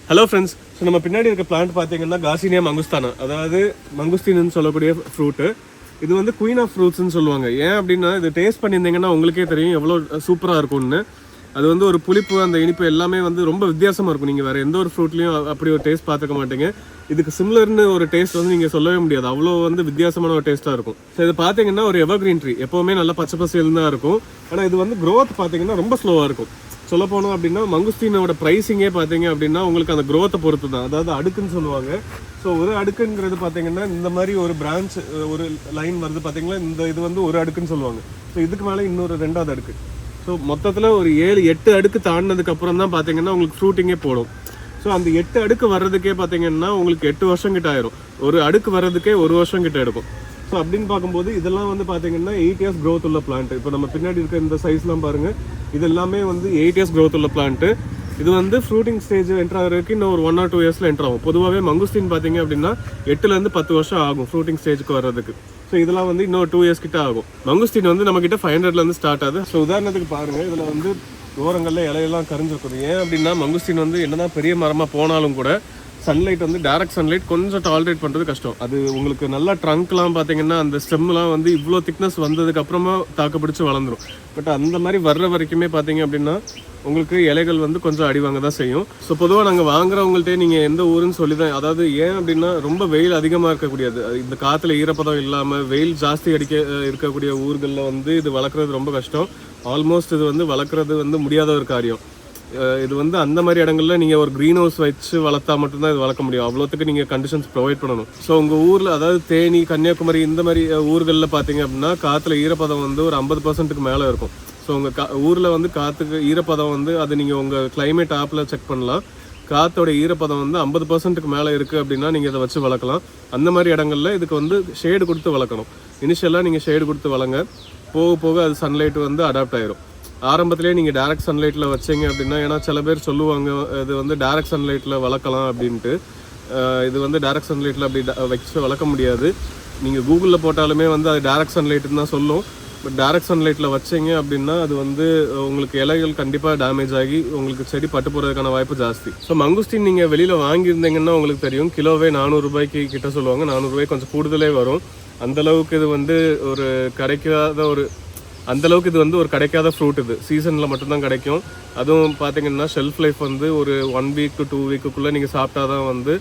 Hello friends, so நம்ம பின்னாடி இருக்க பிளான்ட் பார்த்தீங்கன்னா கார்சினியா மங்குஸ்தானா, அதாவது மங்குஸ்தீன்னு சொல்லக்கூடிய ஃப்ரூட்டு. இது வந்து குயின் ஆஃப் ஃப்ரூட்ஸ்னு சொல்லுவாங்க. ஏன் அப்படின்னா இது டேஸ்ட் பண்ணியிருந்தீங்கன்னா உங்களுக்கே தெரியும் எவ்வளோ சூப்பராக இருக்கும்னு. அது வந்து ஒரு புளிப்பு, அந்த இனிப்பு எல்லாமே வந்து ரொம்ப வித்தியாசமாக இருக்கும். நீங்கள் வேறு எந்த ஒரு ஃப்ரூட்லேயும் அப்படி ஒரு டேஸ்ட் பார்த்துக்க மாட்டீங்க. இதுக்கு சிமிலர்னு ஒரு டேஸ்ட் வந்து நீங்கள் சொல்லவே முடியாது. அவ்வளோ வந்து வித்தியாசமான ஒரு டேஸ்ட்டாக இருக்கும். ஸோ இது பார்த்தீங்கன்னா ஒரு எவர்கிரீன் ட்ரீ, எப்போவுமே நல்லா பச்சை பசேல்னு தான் இருக்கும். ஆனால் இது வந்து க்ரோத் பார்த்தீங்கன்னா ரொம்ப ஸ்லோவாக இருக்கும். சொல்ல போனோம் அப்படின்னா மங்குஸ்தீனோட ப்ரைஸிங்கே பார்த்தீங்க அப்படின்னா உங்களுக்கு அந்த க்ரோத்தை பொறுத்து தான், அதாவது அடுக்குன்னு சொல்லுவாங்க. ஸோ ஒரு அடுக்குங்கிறது பார்த்தீங்கன்னா இந்த மாதிரி ஒரு பிரான்ச், ஒரு லைன் வருது பார்த்தீங்களா, இந்த இது வந்து ஒரு அடுக்குன்னு சொல்லுவாங்க. ஸோ இதுக்கு மேலே இன்னொரு 2வது அடுக்கு. ஸோ மொத்தத்தில் ஒரு 7-8 அடுக்கு தாண்டினதுக்கு அப்புறம் தான் பார்த்தீங்கன்னா உங்களுக்கு ஃப்ரூட்டிங்கே போடும். ஸோ அந்த 8 அடுக்கு வர்றதுக்கே பார்த்தீங்கன்னா உங்களுக்கு 8 வருஷம் கிட்ட ஆயிரும். ஒரு அடுக்கு வர்றதுக்கே 1 வருஷம் கிட்ட எடுக்கும். ஸோ அப்படின்னு பார்க்கும்போது இதெல்லாம் வந்து பார்த்தீங்கன்னா 8 இயர்ஸ் க்ரோத் உள்ள பிளான்ட். இப்போ நம்ம பின்னாடி இருக்க இந்த சைஸ்லாம் பாருங்கள், இது எல்லாமே வந்து 8 இயர்ஸ் க்ரோத் உள்ள பிளான்ட்டு. இது வந்து ஃப்ரூட்டிங் ஸ்டேஜ் என்ட்ரு ஆகிறதுக்கு இன்னும் ஒரு 1 or 2 இயர்ஸில் என்ட்ரு ஆகும். பொதுவாகவே மங்குஸ்தீன் பார்த்தீங்க அப்படின்னா 8லேருந்து 10 வருஷம் ஆகும் ஃப்ரூட்டிங் ஸ்டேஜுக்கு வர்றதுக்கு. ஸோ இதெல்லாம் வந்து இன்னும் 2 இயர்ஸ் கிட்ட ஆகும். மங்குஸ்தீன் வந்து நம்மக்கிட்ட 500லேருந்து ஸ்டார்ட் ஆகுது. ஸோ உதாரணத்துக்கு பாருங்கள், இதில் வந்து ஓரங்களில் இலையெல்லாம் கரைஞ்சிருக்குது. ஏன் அப்படின்னா மங்குஸ்தீன் வந்து என்னதான் பெரிய மரமாக போனாலும் கூட சன்லைட் வந்து டைரக்ட் சன்லைட் கொஞ்சம் டாலரேட் பண்ணுறது கஷ்டம். அது உங்களுக்கு நல்லா ட்ரங்க்லாம் பார்த்தீங்கன்னா அந்த ஸ்டெம்லாம் வந்து இவ்வளோ திக்னஸ் வந்ததுக்கு அப்புறமா தாக்குப்பிடிச்சு வளர்ந்துடும். பட் அந்த மாதிரி வர்ற வரைக்குமே பார்த்தீங்க அப்படின்னா உங்களுக்கு இலைகள் வந்து கொஞ்சம் அடிவாங்க தான் செய்யும். ஸோ பொதுவாக நாங்கள் வாங்குறவங்கள்ட்டே நீங்கள் எந்த ஊருன்னு சொல்லி தான், அதாவது ஏன் அப்படின்னா ரொம்ப வெயில் அதிகமாக இருக்கக்கூடியது, இந்த காற்றுல ஈரப்பதம் இல்லாமல் வெயில் ஜாஸ்தி இருக்கக்கூடிய ஊர்களில் வந்து இது வளர்க்குறது ரொம்ப கஷ்டம். ஆல்மோஸ்ட் இது வந்து வளர்க்குறது வந்து முடியாத ஒரு காரியம். இது வந்து அந்த மாதிரி இடங்கள்ல நீங்கள் ஒரு க்ரீன் ஹவுஸ் வச்சு வளர்த்தா மட்டும்தான் இது வளர்க்க முடியும். அவ்வளோத்துக்கு நீங்கள் கண்டிஷன்ஸ் ப்ரொவைட் பண்ணணும். ஸோ உங்கள் ஊரில், அதாவது தேனி, கன்னியாகுமரி இந்த மாதிரி ஊர்களில் பார்த்தீங்க அப்படின்னா காற்றுல ஈரப்பதம் வந்து ஒரு 50% மேலே இருக்கும். ஸோ உங்கள் ஊரில் வந்து காற்றுக்கு ஈரப்பதம் வந்து அது நீங்கள் உங்கள் கிளைமேட் ஆப்பில் செக் பண்ணலாம். காற்றோட ஈரப்பதம் வந்து 50% மேலே இருக்குது அப்படின்னா நீங்கள் இதை வச்சு வளர்க்கலாம். அந்த மாதிரி இடங்கள்ல இதுக்கு வந்து ஷேடு கொடுத்து வளர்க்கணும். இனிஷியலாக நீங்கள் ஷேடு கொடுத்து வளங்க, போக போக அது சன்லைட் வந்து அடாப்ட் ஆயிரும். ஆரம்பத்திலே நீங்கள் டைரக்ட் சன்லைட்டில் வச்சிங்க அப்படின்னா, ஏன்னா சில பேர் சொல்லுவாங்க இது வந்து டைரக்ட் சன்லைட்டில் வளர்க்கலாம் அப்படின்ட்டு. இது வந்து டைரக்ட் சன்லைட்டில் அப்படி வச்சு வளர்க்க முடியாது. நீங்கள் கூகுளில் போட்டாலுமே வந்து அது டைரக்ட் சன்லைட்டுன்னு தான் சொல்லும். பட் டைரக்ட் சன்லைட்டில் வச்சிங்க அப்படின்னா அது வந்து உங்களுக்கு இலைகள் கண்டிப்பாக டேமேஜ் ஆகி உங்களுக்கு செடி பட்டு போகிறதுக்கான வாய்ப்பு ஜாஸ்தி. ஸோ மங்குஸ்தீன் நீங்கள் வெளியில் வாங்கியிருந்தீங்கன்னா உங்களுக்கு தெரியும், கிலோவே 400 ரூபாய்க்கு கிட்ட சொல்லுவாங்க. 400 ரூபாய்க்கு கொஞ்சம் கூடுதலே வரும். அந்தளவுக்கு இது வந்து ஒரு அந்தளவுக்கு இது வந்து ஒரு கிடைக்காத ஃப்ரூட். இது சீசனில் மட்டும்தான் கிடைக்கும். அதுவும் பார்த்தீங்கன்னா ஷெல்ஃப் லைஃப் வந்து ஒரு 1 week to 2 weekக்குள்ளே நீங்கள் சாப்பிட்டா தான் வந்து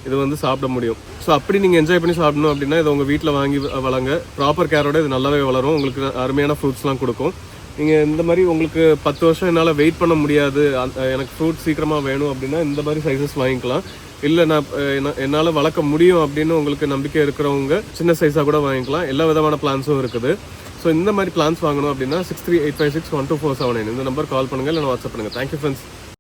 இது வந்து சாப்பிட முடியும். ஸோ அப்படி நீங்கள் என்ஜாய் பண்ணி சாப்பிடணும் அப்படின்னா இதை உங்கள் வீட்டில் வாங்கி வளங்க. ப்ராப்பர் கேரோட இது நல்லாவே வளரும். உங்களுக்கு அருமையான ஃப்ரூட்ஸ்லாம் கொடுக்கும். நீங்கள் இந்த மாதிரி உங்களுக்கு 10 வருஷம் என்னால் வெயிட் பண்ண முடியாது, எனக்கு ஃப்ரூட் சீக்கிரமாக வேணும் அப்படின்னா இந்த மாதிரி சைஸஸ் வாங்கிக்கலாம். இல்லை என்னால் வளர்க்க முடியும் அப்படின்னு உங்களுக்கு நம்பிக்கை இருக்கிறவங்க சின்ன சைஸாக கூட வாங்கிக்கலாம். எல்லா விதமான பிளான்ஸும் இருக்குது. ஸோ இந்த மாதிரி பிளான்ஸ் வாங்கணும் அப்படின்னா 6385612479 இந்த நம்பர் கால் பண்ணுங்கள், இல்லை வாட்ஸ்அப் பண்ணுங்கள். Thank you friends.